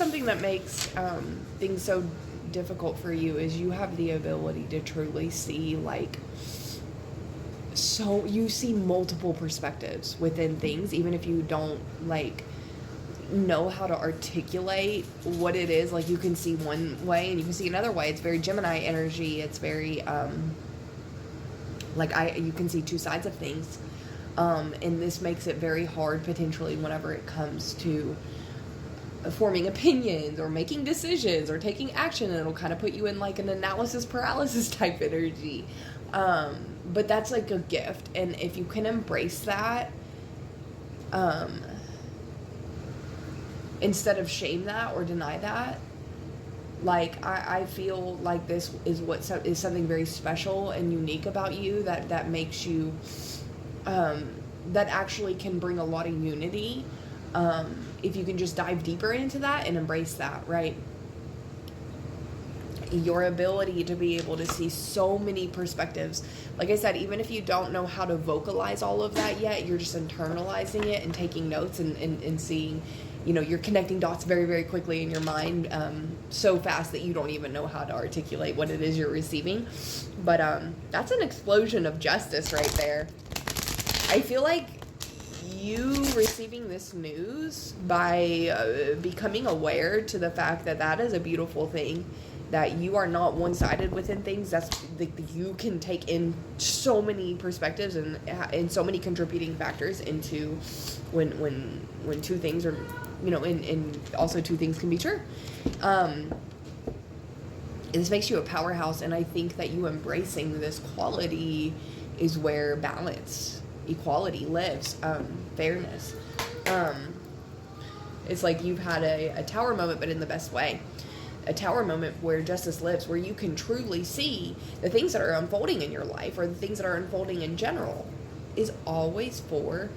something that makes things so difficult for you is you have the ability to truly see, like, so you see multiple perspectives within things, even if you don't, like, know how to articulate what it is. Like, you can see one way and you can see another way. It's very Gemini energy. It's very you can see two sides of things, and this makes it very hard potentially whenever it comes to forming opinions or making decisions or taking action. And it'll kind of put you in like an analysis paralysis type energy, but that's like a gift, and if you can embrace that, instead of shame that or deny that, like, I feel like this is what is something very special and unique about you, that makes you, that actually can bring a lot of unity, if you can just dive deeper into that and embrace that, right? Your ability to be able to see so many perspectives. Like I said, even if you don't know how to vocalize all of that yet, you're just internalizing it and taking notes and seeing, you're connecting dots very, very quickly in your mind, so fast that you don't even know how to articulate what it is you're receiving. But that's an explosion of justice right there. I feel like you receiving this news by becoming aware to the fact that is a beautiful thing, that you are not one-sided within things. That's you can take in so many perspectives and so many contributing factors into when two things are, and also two things can be true. This makes you a powerhouse, and I think that you embracing this quality is where balance, equality lives, fairness. It's like you've had a tower moment, but in the best way. A tower moment where justice lives, where you can truly see the things that are unfolding in your life, or the things that are unfolding in general, is always for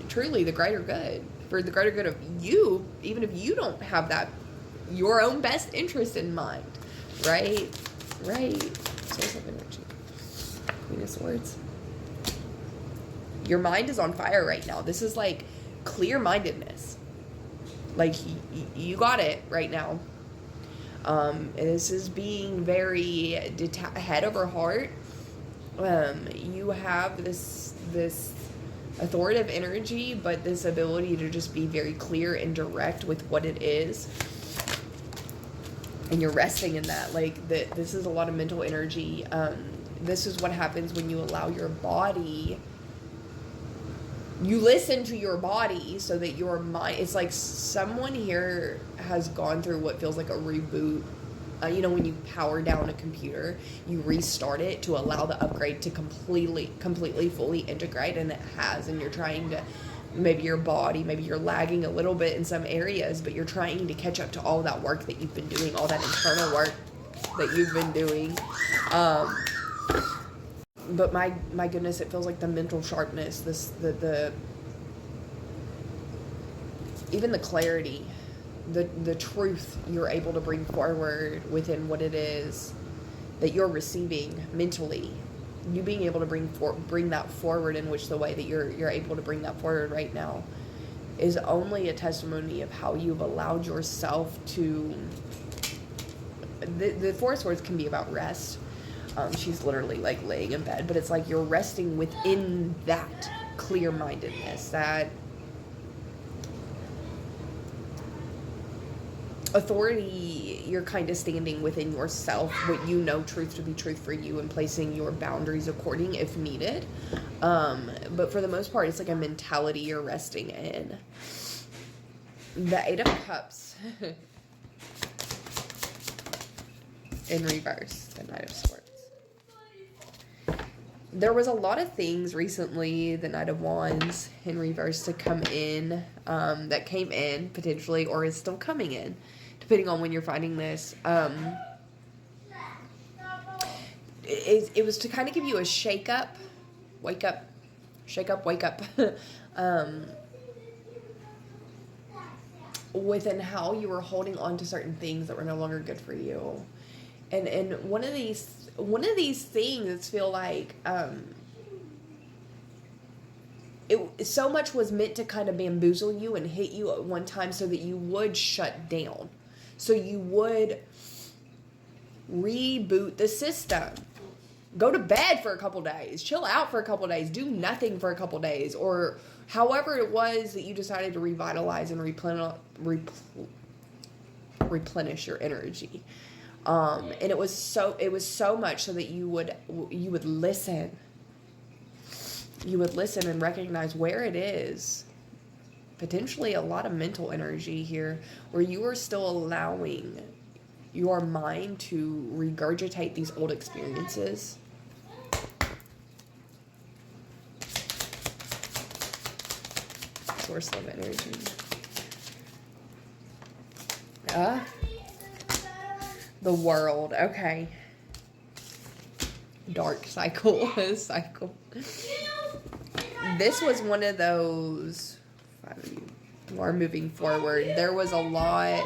truly the greater good, for the greater good of you, even if you don't have that, your own best interest in mind, right? Say something, Richie. Queen of Swords. Your mind is on fire right now. This is like clear-mindedness. Like, you got it right now. This is being very head over heart. You have this authoritative energy, but this ability to just be very clear and direct with what it is. And you're resting in that. Like, this is a lot of mental energy. This is what happens when you allow your body. You listen to your body so that your mind, it's like someone here has gone through what feels like a reboot. When you power down a computer, you restart it to allow the upgrade to completely, fully integrate, and it has, and you're trying to, maybe your body, maybe you're lagging a little bit in some areas, but you're trying to catch up to all that work that you've been doing, all that internal work that you've been doing. But my goodness, it feels like the mental sharpness, the even the clarity, the truth you're able to bring forward within what it is that you're receiving mentally. You being able to bring that forward in which the way that you're able to bring that forward right now is only a testimony of how you've allowed yourself to. The Four of Swords can be about rest. She's literally like laying in bed, but it's like you're resting within that clear-mindedness, that authority. You're kind of standing within yourself, what you know truth to be truth for you, and placing your boundaries according if needed. But for the most part, it's like a mentality you're resting in. The Eight of Cups in reverse, the Knight of Swords. There was a lot of things recently, the Knight of Wands in reverse, to come in, that came in potentially, or is still coming in, depending on when you're finding this. It was to kind of give you a shake up, wake up, within how you were holding on to certain things that were no longer good for you. And one of these things feel like, so much was meant to kind of bamboozle you and hit you at one time so that you would shut down. So you would reboot the system. Go to bed for a couple days. Chill out for a couple days. Do nothing for a couple days. Or however it was that you decided to revitalize and replenish your energy. And it was so much so that you would listen. You would listen and recognize where it is. Potentially a lot of mental energy here where you are still allowing your mind to regurgitate these old experiences. Source of energy. The world. Okay. Dark cycle. Cycle. This was one of those. More moving forward. There was a lot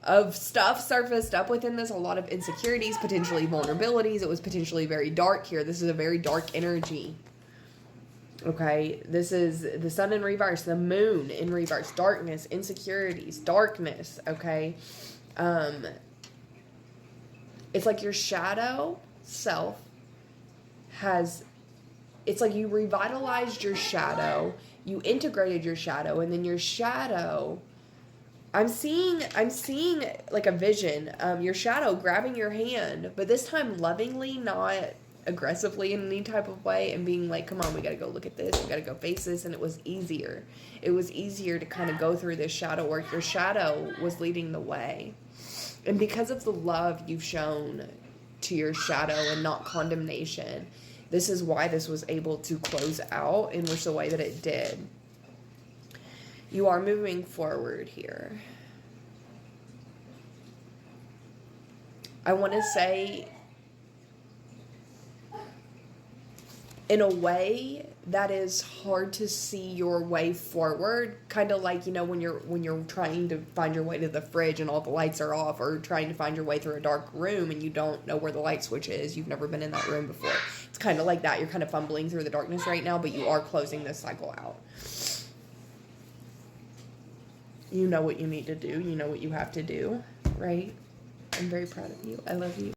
of stuff surfaced up within this. A lot of insecurities, potentially vulnerabilities. It was potentially very dark here. This is a very dark energy. Okay, this is the sun in reverse, the moon in reverse, darkness, insecurities, darkness, okay? It's like your shadow self it's like you revitalized your shadow, you integrated your shadow, and then your shadow, I'm seeing like a vision, your shadow grabbing your hand, but this time lovingly, not aggressively in any type of way, and being like, come on, we gotta go look at this, we gotta go face this. And it was easier to kind of go through this shadow work. Your shadow was leading the way, and because of the love you've shown to your shadow and not condemnation, this is why this was able to close out in which the way that it did. You are moving forward here. I want to say, in a way that is hard to see your way forward, kind of like, you know, when you're trying to find your way to the fridge and all the lights are off, or trying to find your way through a dark room and you don't know where the light switch is. You've never been in that room before. It's kind of like that. You're kind of fumbling through the darkness right now, but you are closing this cycle out. You know what you need to do. You know what you have to do, right? I'm very proud of you. I love you.